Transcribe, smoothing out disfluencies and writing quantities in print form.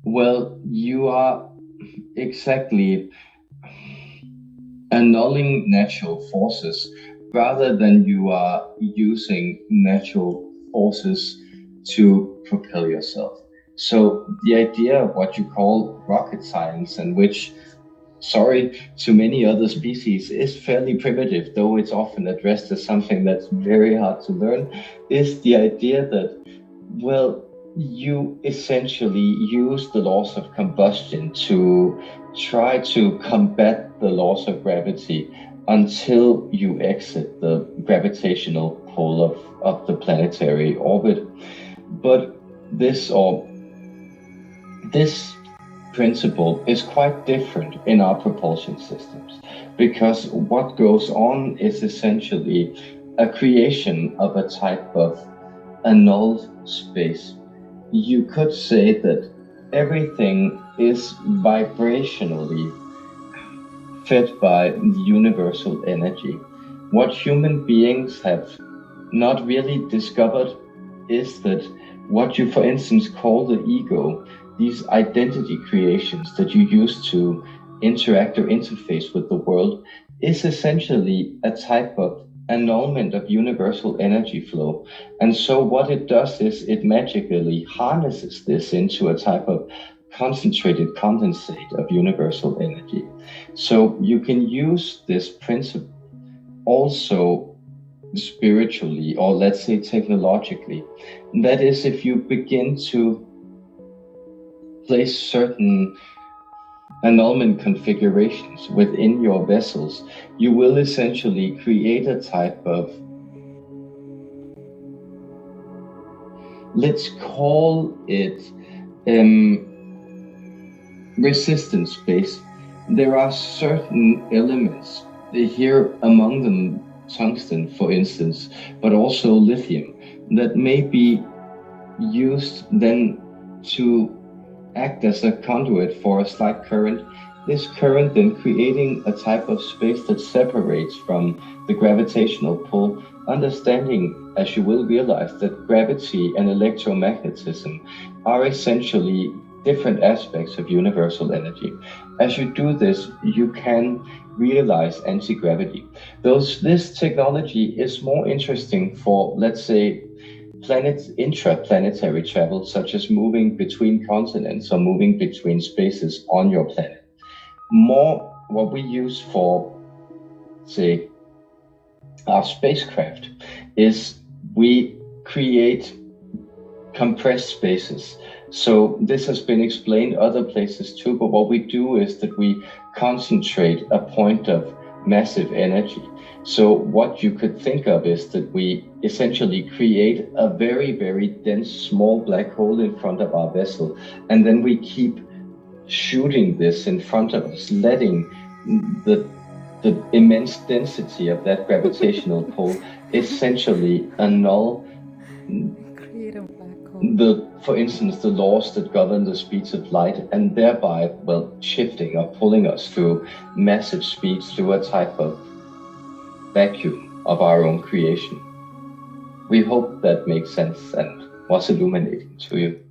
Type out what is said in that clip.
Well, you are exactly annulling natural forces rather than you are using natural forces to propel yourself. So the idea of what you call rocket science, and which, sorry, to many other species is fairly primitive, though it's often addressed as something that's very hard to learn, is the idea that, well, you essentially use the laws of combustion to try to combat the laws of gravity until you exit the gravitational pull of the planetary orbit. But this or this principle is quite different in our propulsion systems because what goes on is essentially a creation of a type of annulled space. You could say that everything is vibrationally fed by the universal energy. What human beings have not really discovered is that what you, for instance, call the ego, these identity creations that you use to interact or interface with the world, is essentially a type of annulment of universal energy flow. And so, what it does is it magically harnesses this into a type of concentrated condensate of universal energy. So, you can use this principle also spiritually, or let's say technologically. That is, if you begin to place certain annulment configurations within your vessels, you will essentially create a type of, let's call it, resistance space. There are certain elements, here among them tungsten, for instance, but also lithium, that may be used then to act as a conduit for a slight current. This current then creating a type of space that separates from the gravitational pull, understanding, as you will realize, that gravity and electromagnetism are essentially different aspects of universal energy. As you do this, you can realize anti-gravity. This technology is more interesting for, let's say, intraplanetary travel, such as moving between continents or moving between spaces on your planet. More what we use for, say, our spacecraft is we create compressed spaces. So this has been explained other places too, but what we do is that we concentrate a point of massive energy. So what you could think of is that we essentially create a very, very dense small black hole in front of our vessel, and then we keep shooting this in front of us, letting the the immense density of that gravitational pull essentially annul Create a black hole. the, for instance, the laws that govern the speeds of light, and thereby, well, shifting or pulling us through massive speeds through a type of vacuum of our own creation. We hope that makes sense and was illuminating to you.